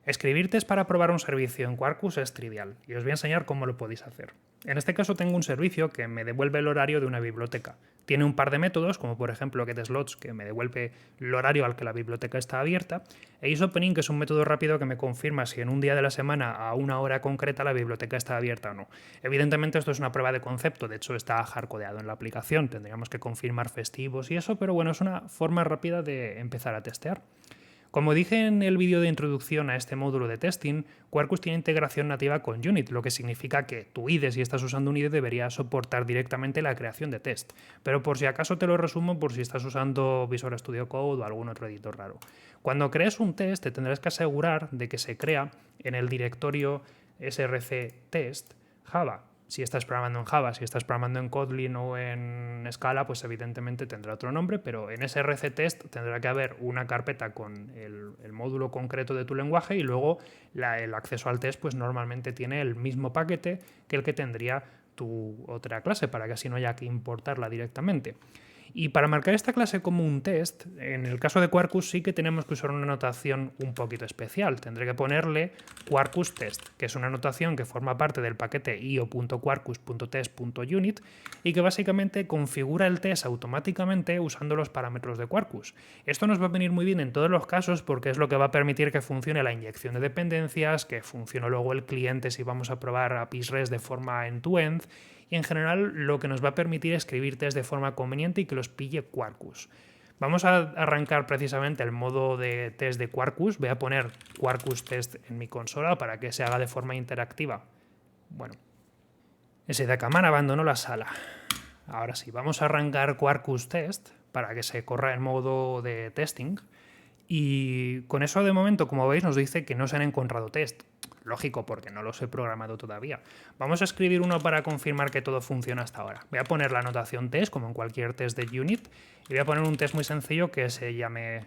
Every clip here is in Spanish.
Escribir test para probar un servicio en Quarkus es trivial y os voy a enseñar cómo lo podéis hacer. En este caso tengo un servicio que me devuelve el horario de una biblioteca. Tiene un par de métodos, como por ejemplo getSlots, que me devuelve el horario al que la biblioteca está abierta, e isOpening, que es un método rápido que me confirma si en un día de la semana a una hora concreta la biblioteca está abierta o no. Evidentemente esto es una prueba de concepto, de hecho está hardcodeado en la aplicación, tendríamos que confirmar festivos y eso, pero bueno, es una forma rápida de empezar a testear. Como dije en el vídeo de introducción a este módulo de testing, Quarkus tiene integración nativa con Unit, lo que significa que tu IDE, si estás usando un IDE, debería soportar directamente la creación de test. Pero por si acaso te lo resumo por si estás usando Visual Studio Code o algún otro editor raro. Cuando crees un test, te tendrás que asegurar de que se crea en el directorio src test Java. Si estás programando en Java, si estás programando en Kotlin o en Scala, pues evidentemente tendrá otro nombre, pero en src test tendrá que haber una carpeta con el módulo concreto de tu lenguaje y luego el acceso al test pues normalmente tiene el mismo paquete que el que tendría tu otra clase, para que así no haya que importarla directamente. Y para marcar esta clase como un test, en el caso de Quarkus sí que tenemos que usar una notación un poquito especial. Tendré que ponerle Quarkus test, que es una notación que forma parte del paquete io.quarkus.test.unit y que básicamente configura el test automáticamente usando los parámetros de Quarkus. Esto nos va a venir muy bien en todos los casos porque es lo que va a permitir que funcione la inyección de dependencias, que funcione luego el cliente si vamos a probar APIs REST de forma end-to-end, y en general lo que nos va a permitir escribir test de forma conveniente y que los pille Quarkus. Vamos a arrancar precisamente el modo de test de Quarkus. Voy a poner Quarkus test en mi consola para que se haga de forma interactiva. Bueno, SDKman abandonó la sala. Ahora sí, vamos a arrancar Quarkus test para que se corra en modo de testing. Y con eso de momento, como veis, nos dice que no se han encontrado test. Lógico, porque no los he programado todavía. Vamos a escribir uno para confirmar que todo funciona hasta ahora. Voy a poner la notación test, como en cualquier test de unit, y voy a poner un test muy sencillo que se llame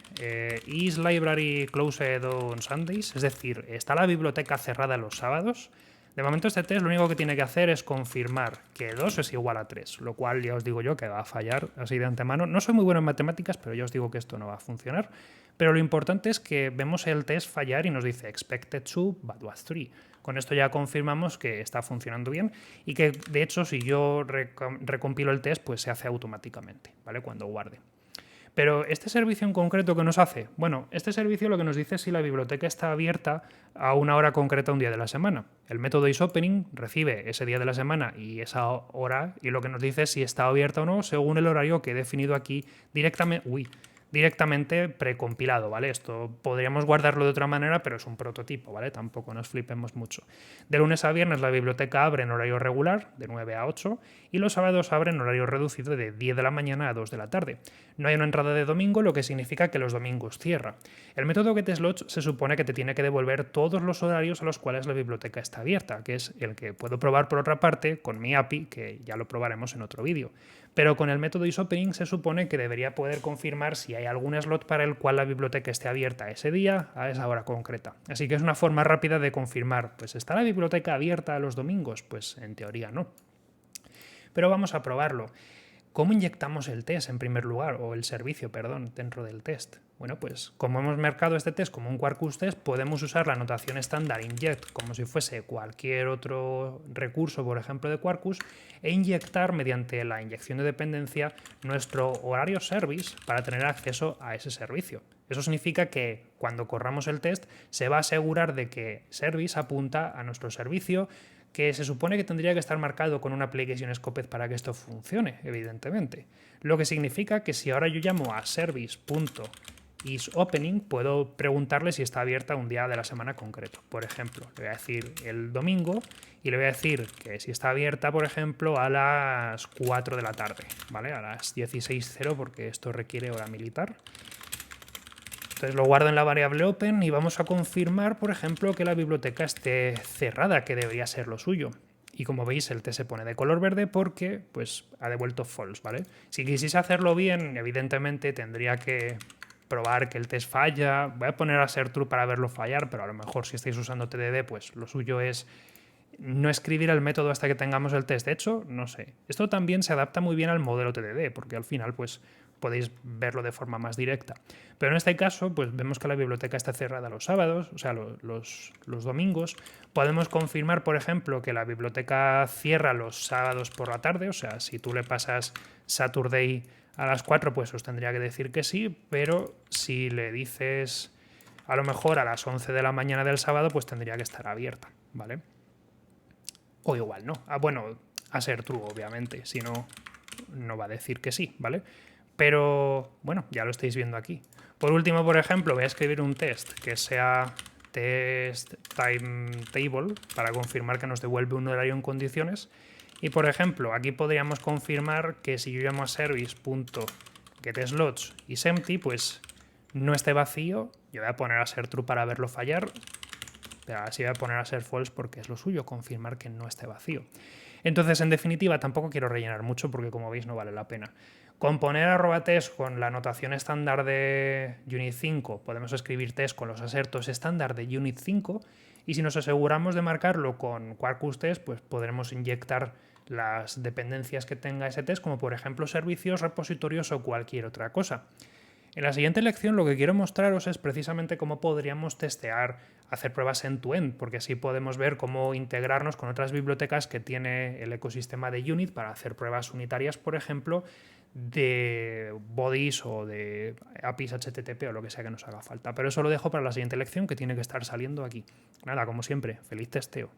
is library closed on Sundays, es decir, ¿está la biblioteca cerrada los sábados? De momento este test lo único que tiene que hacer es confirmar que 2 es igual a 3, lo cual ya os digo yo que va a fallar así de antemano. No soy muy bueno en matemáticas, pero ya os digo que esto no va a funcionar. Pero lo importante es que vemos el test fallar y nos dice expected 2 but was 3. Con esto ya confirmamos que está funcionando bien y que de hecho si yo recompilo el test pues se hace automáticamente, ¿vale? Cuando guarde. Pero este servicio en concreto, ¿qué nos hace? Bueno, este servicio lo que nos dice es si la biblioteca está abierta a una hora concreta un día de la semana. El método isOpening recibe ese día de la semana y esa hora y lo que nos dice es si está abierta o no según el horario que he definido aquí directamente precompilado, ¿vale? Esto podríamos guardarlo de otra manera, pero es un prototipo, ¿vale? Tampoco nos flipemos mucho. De lunes a viernes la biblioteca abre en horario regular, de 9 a 8, y los sábados abre en horario reducido de 10 de la mañana a 2 de la tarde. No hay una entrada de domingo, lo que significa que los domingos cierra. El método getSlots se supone que te tiene que devolver todos los horarios a los cuales la biblioteca está abierta, que es el que puedo probar por otra parte con mi API, que ya lo probaremos en otro vídeo. Pero con el método isOpening se supone que debería poder confirmar si hay algún slot para el cual la biblioteca esté abierta ese día a esa hora concreta. Así que es una forma rápida de confirmar, pues ¿está la biblioteca abierta los domingos? Pues en teoría no. Pero vamos a probarlo. ¿Cómo inyectamos el test en primer lugar, o el servicio, perdón, dentro del test? Bueno, pues como hemos marcado este test como un Quarkus test, podemos usar la notación estándar inject como si fuese cualquier otro recurso, por ejemplo, de Quarkus, e inyectar mediante la inyección de dependencia nuestro horario service para tener acceso a ese servicio. Eso significa que cuando corramos el test se va a asegurar de que service apunta a nuestro servicio, que se supone que tendría que estar marcado con una application scoped para que esto funcione, evidentemente. Lo que significa que si ahora yo llamo a service.isOpening, puedo preguntarle si está abierta un día de la semana concreto. Por ejemplo, le voy a decir el domingo y le voy a decir que si está abierta, por ejemplo, a las 4 de la tarde, ¿vale? A las 16:00, porque esto requiere hora militar. Entonces lo guardo en la variable open y vamos a confirmar, por ejemplo, que la biblioteca esté cerrada, que debería ser lo suyo. Y como veis, el test se pone de color verde porque pues, ha devuelto false, ¿vale? Si quisiese hacerlo bien, evidentemente tendría que probar que el test falla. Voy a poner a ser true para verlo fallar, pero a lo mejor si estáis usando TDD, pues lo suyo es no escribir el método hasta que tengamos el test hecho, no sé. Esto también se adapta muy bien al modelo TDD, porque al final, pues, podéis verlo de forma más directa. Pero en este caso, pues vemos que la biblioteca está cerrada los sábados, o sea, los domingos. Podemos confirmar, por ejemplo, que la biblioteca cierra los sábados por la tarde, o sea, si tú le pasas Saturday a las 4, pues os tendría que decir que sí, pero si le dices a lo mejor a las 11 de la mañana del sábado, pues tendría que estar abierta, ¿vale? O igual no. Bueno, a ser true, obviamente, si no, no va a decir que sí, ¿vale? Pero bueno, ya lo estáis viendo aquí. Por último, por ejemplo, voy a escribir un test que sea test timetable para confirmar que nos devuelve un horario en condiciones. Y por ejemplo, aquí podríamos confirmar que si yo llamo a service.getSlots y is empty, pues no esté vacío. Yo voy a poner a ser true para verlo fallar, pero así voy a poner a ser false porque es lo suyo, confirmar que no esté vacío. Entonces, en definitiva, tampoco quiero rellenar mucho porque, como veis, no vale la pena. Con poner @test con la notación estándar de Unit 5, podemos escribir test con los asertos estándar de Unit 5, y si nos aseguramos de marcarlo con Quarkus test, pues podremos inyectar las dependencias que tenga ese test, como por ejemplo servicios, repositorios o cualquier otra cosa. En la siguiente lección lo que quiero mostraros es precisamente cómo podríamos testear, hacer pruebas end-to-end, porque así podemos ver cómo integrarnos con otras bibliotecas que tiene el ecosistema de Unit para hacer pruebas unitarias, por ejemplo, de bodies o de APIs HTTP o lo que sea que nos haga falta. Pero eso lo dejo para la siguiente lección, que tiene que estar saliendo aquí. Nada, como siempre, feliz testeo.